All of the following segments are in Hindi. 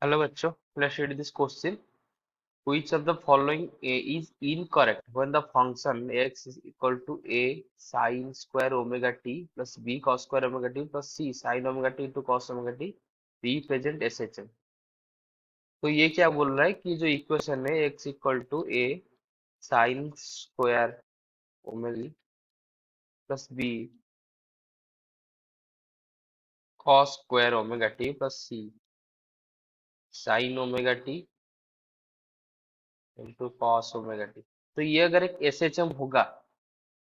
Hello bachcho, let's read this question. Which of the following is incorrect when the function x is equal to a sine square omega t plus b cos square omega t plus c sin omega t into cos omega t represent SHM. तो ये क्या बोल रहा है कि जो इक्वेशन है x equal to a sine square omega plus b cos square omega t plus c sin omega t into cos omega t, तो ये अगर एक SHM होगा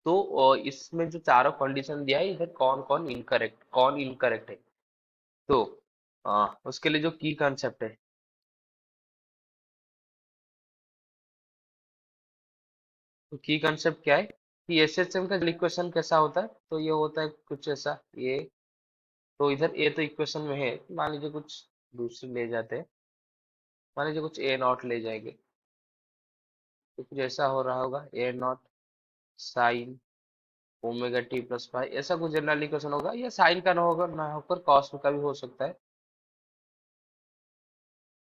तो इसमें जो चारों कंडीशन दिया है इधर कौन कौन इनकरेक्ट है। तो उसके लिए जो की कंसेप्ट है, तो की कंसेप्ट क्या है कि एसएचएम का इक्वेशन कैसा होता है, तो ये होता है कुछ ऐसा ये। तो इधर ए तो इक्वेशन में है, मान लीजिए कुछ दूसरी ले जाते हैं, मान लीजिए कुछ ए नॉट ले जाएंगे, तो कुछ ऐसा हो रहा होगा A naught sine omega T plus five, ऐसा कुछ जनरल इक्वेशन होगा, या साइन का ना होगा ना होकर कॉस का भी हो सकता है,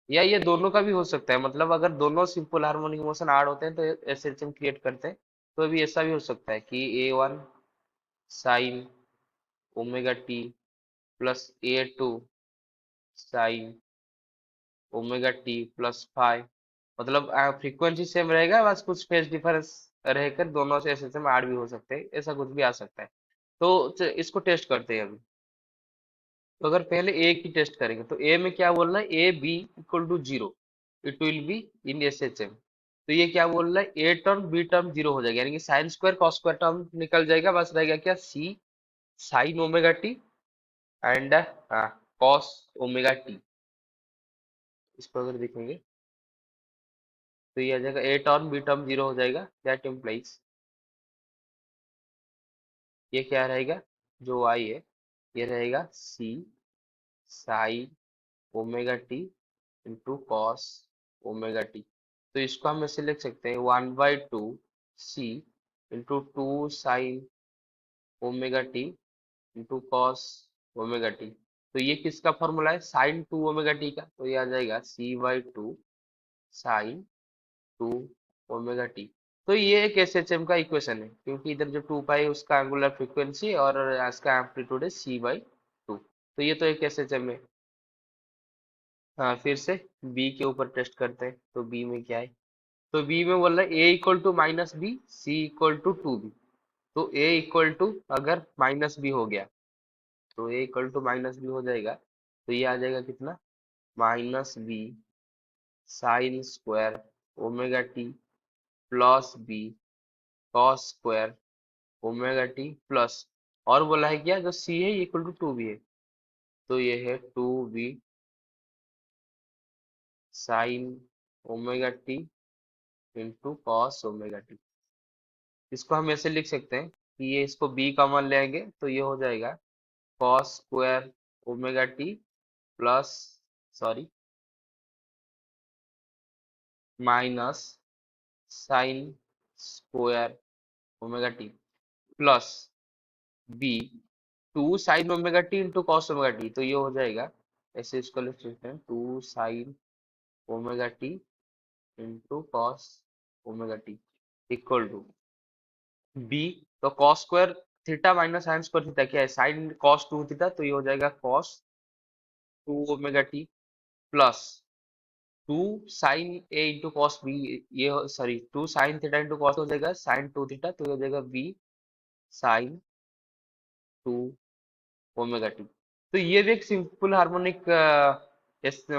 या ये दोनों का भी हो सकता है। मतलब अगर दोनों सिंपल हार्मोनिक मोशन ऐड होते हैं तो एसएचएम क्रिएट करते हैं। तो अभी ऐसा भी हो सकता है कि A one sine omega T plus A two sine omega T plus five, मतलब फ्रीक्वेंसी सेम रहेगा, बस कुछ फेज डिफरेंस रहकर दोनों से एसएचएम ऐड भी हो सकते हैं, ऐसा कुछ भी आ सकता है। तो इसको टेस्ट करते हैं अभी। तो अगर पहले ए की टेस्ट करेंगे तो ए में क्या बोल रहा है, A B equal to zero, it will be in S H M. तो ये क्या बोल रहा है, A term B term zero हो जाएगा, यानी कि sine square cos square term निकल जाएगा, बस रहेगा क्या C sine omega T and cos omega T. इस पर अगर देखेंगे तो ये आ जाएगा A term B term zero हो जाएगा, दैट इम्प्लाइज ये क्या रहेगा, जो आई है ये रहेगा C sine omega T into cos omega T. तो इसको हम ऐसे लिख सकते हैं 1/2 C into two sine omega T into cos omega T. तो ये किसका फॉर्मूला है, साइन टू ओमेगा टी का, तो ये आ जाएगा c/2 sign two omega T. तो ये एक एसएचएम का इक्वेशन है, क्योंकि इधर जो टू पाई है उसका एंगुलर फ्रीक्वेंसी और इसका एम्पलीट्यूड है c/2। तो ये तो एक एसएचएम है। हाँ, फिर से बी के ऊपर टेस्ट करते हैं, तो बी में क्या है। तो बी में बोल रहा है A equal to minus B C equal to two B. तो ए इक्वल टू अगर माइनस बी हो गया तो A equal to minus B हो जाएगा, तो ये आ जाएगा कितना, minus B sine square omega T plus B cos square omega T plus, और बोला है क्या, जो सी है इक्वल टू टू बी है, तो ये है two B sine omega T into cos omega T. इसको हम ऐसे लिख सकते हैं कि ये इसको बी कॉमन लेंगे तो ये हो जाएगा cos square omega T plus, sorry, minus sine square omega T plus B two sine omega T into cos omega T. तो ये हो जाएगा, ऐसे इसको लिख सकते हैं two sine omega T into cos omega T equal to B. तो cos square theta minus sine square theta क्या है, साइन कॉस टू थीटा, तो ये हो जाएगा cos two omega T plus two sine A into cos B, ये sorry two sine theta into cos हो जाएगा साइन टू थीटा, तो ये हो जाएगा B sine two omega T. तो ये भी एक सिंपल हार्मोनिक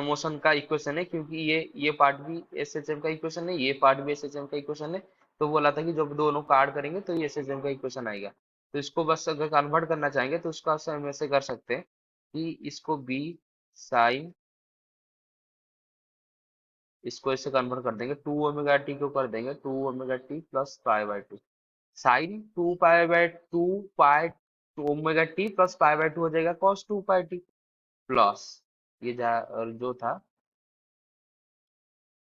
मोशन का इक्वेशन है, क्योंकि ये पार्ट भी एसएचएम का इक्वेशन है, ये पार्ट भी एसएचएम का इक्वेशन है। तो बोला था कि जब दोनों को ऐड करेंगे तो ये एसएचएम का इक्वेशन आएगा। तो इसको बस अगर कन्वर्ट करना चाहेंगे तो उसका हम ऐसे कर सकते हैं कि इसको बी साइन, इसको ऐसे कन्वर्ट कर देंगे, टू ओमेगा टी को कर देंगे टू ओमेगा टी प्लस पाई/2 sine two pi by two pi omega T plus पाई/2 हो जाएगा cos two pi T plus ये जा और जो था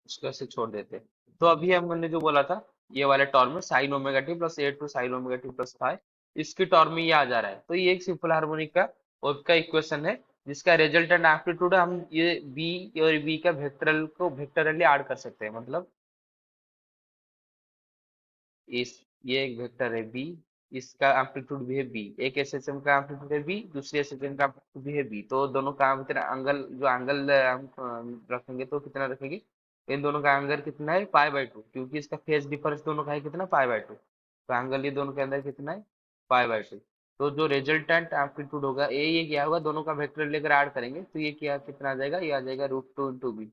उसको ऐसे छोड़ देते। तो अभी हमने जो बोला था ये वाले टर्म में sine omega T plus A two sine omega T plus five, इसकी टर्म में ये आ जा रहा है, तो ये एक सिंपल हार्मोनिक का और का इक्वेशन है। जिसका रिजल्टेंट एम्पलीट्यूड हम ये बी और बी का वेक्टरल को वेक्टरली ऐड कर सकते हैं, मतलब इस ये एक वेक्टर है बी, इसका एम्पलीट्यूड भी है बी, एक एसएचएम का एम्पलीट्यूड है बी, दूसरी एसएचएम का एम्पलीट्यूड भी है बी, तो दोनों का कितना एंगल, जो एंगल हम रखेंगे तो कितना रखेंगे, इन दोनों का एंगल कितना है π/2, क्योंकि इसका फेज डिफरेंस दोनों का है कितना π/2, तो एंगल ये दोनों के अंदर कितना है π/2। तो जो रिजल्टेंट एम्पलीट्यूड होगा ये क्या होगा, दोनों का वेक्टर लेकर ऐड करेंगे तो ये क्या कितना आ जाएगा, ये आ जाएगा √2 into B,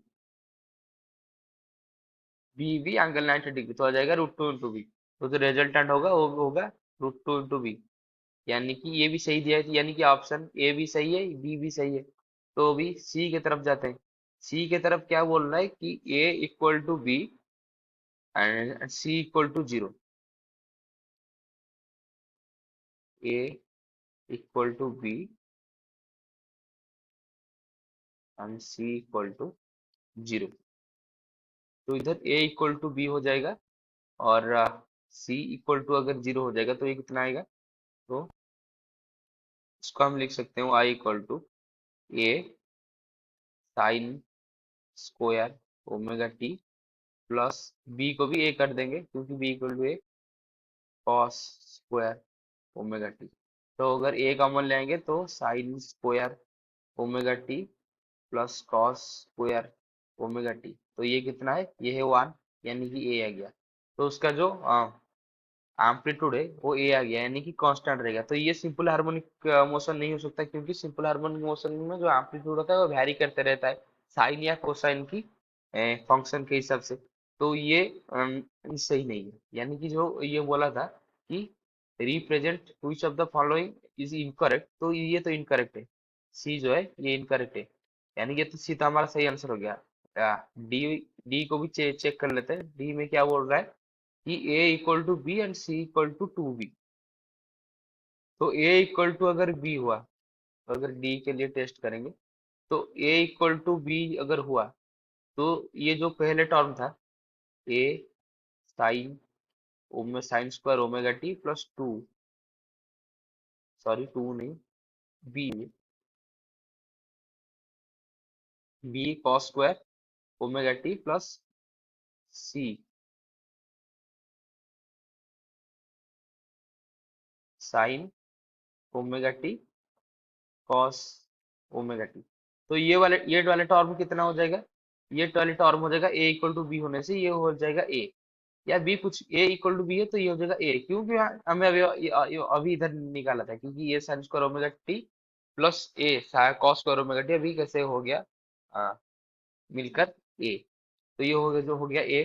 B B angle 90 degree, तो आ जाएगा √2 इंटू बी। तो जो रिजल्टेंट होगा वो होगा √2 इंटू बी, यानी कि ये भी सही दिया है, यानी कि ऑप्शन ए भी सही है, बी भी सही है। तो अभी सी की तरफ जाते हैं। सी की तरफ क्या बोल रहा है कि A equal to B and C equal to 0, A equal to B and C equal to 0। तो इधर ए इक्वल टू बी हो जाएगा और सी इक्वल टू अगर 0 हो जाएगा तो ये कितना आएगा, तो इसको हम लिख सकते हैं I equal to A sine square omega T plus B को भी ए कर देंगे क्योंकि B equal to A cos square omega T. तो अगर ए कॉमन लेंगे तो sine square omega T plus cos square omega T, तो ये कितना है, ये है 1, यानी कि ए आ गया। तो उसका जो एम्पलीट्यूड है वो ए आ गया, यानी कि कांस्टेंट रहेगा। तो ये सिंपल हार्मोनिक मोशन नहीं हो सकता, क्योंकि सिंपल हार्मोनिक मोशन में जो एम्पलीट्यूड होता है वो वैरी करते रहता है साइन या कोसाइन की फंक्शन के हिसाब से। तो ये सही नहीं है, यानी कि जो ये बोला था कि represent which of the following is incorrect, तो ये तो इनकरेक्ट है, सी जो है ये इनकरेक्ट है, यानी कि तो सी तो हमारा सही आंसर हो गया। डी डी को भी चेक कर लेते हैं, डी में क्या बोल रहा है कि a equal to B and c equal to 2b। तो a इक्वल टू अगर b हुआ, तो अगर d के लिए टेस्ट करेंगे तो a इक्वल टू b अगर हुआ तो ये जो पहले टर्म था a sine sine square omega T plus 2, sorry 2 नहीं, b b cos square omega T plus c sine omega T cos omega T. तो ये वाले टर्म कितना हो जाएगा, ये वाले टर्म हो जाएगा ए इक्वल टू बी होने से ये हो जाएगा ए, या बी कुछ ए इक्वल टू बी है तो ये हो जाएगा ए, क्योंकि हमें अभी अभी इधर निकाला था, क्योंकि ये sine square omega T plus A cos square omega T अभी कैसे हो गया मिलकर ए, तो ये हो गया जो हो गया ए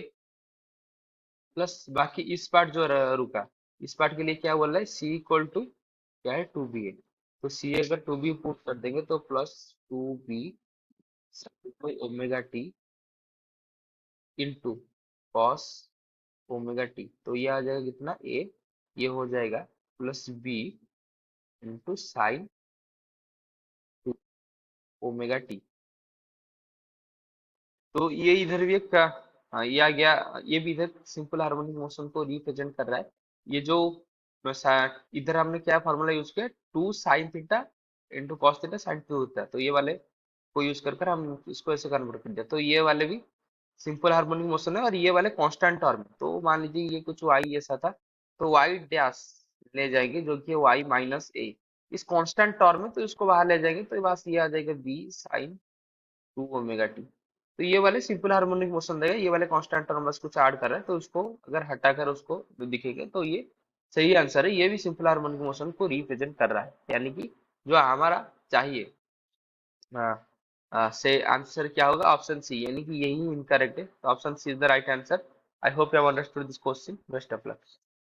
प्लस बाकी इस पार्ट जो रुका, इस पार्ट के लिए क्या बोल रहा है, सी इक्वल टू क्या है 2b है, तो सी अगर 2b पुट कर देंगे तो plus 2b omega T into cos omega T, तो ये आ जाएगा कितना ए, ये हो जाएगा plus B into sine omega T. तो ये इधर भी एक हाँ, ये आ गया, ये भी इधर सिंपल हार्मोनिक मोशन को रिप्रेजेंट कर रहा है। ये जो इधर हमने क्या फार्मूला यूज किया, 2 sin theta into cos theta sine 2 theta, तो ये वाले को यूज कर हम इसको ऐसे कन्वर्ट कर दिया, तो ये वाले भी सिंपल हार्मोनिक मोशन है और ये वाले कांस्टेंट टर्म है। तो मान लीजिए ये कुछ वाई ऐसा था, तो वाई डैश ले जाएंगे जो कि वाई माइनस ए, इस कांस्टेंट टर्म है तो इसको बाहर ले जाएंगे तो बस ये आ जाएगा बी साइन 2 ओमेगा टी। तो ये वाले सिंपल हार्मोनिक मोशन रहेगा, ये वाले कांस्टेंट टर्म बस कुछ ऐड कर रहा है तो उसको अगर हटाकर उसको दिखेगा तो ये सही आंसर है, ये भी सिंपल हार्मोनिक मोशन को रिप्रेजेंट कर रहा है, यानी कि जो हमारा चाहिए से आंसर क्या होगा, ऑप्शन सी, यानी कि यही इनकरेक्ट है, तो option C is the right answer. I hope you have understood this question, best of luck.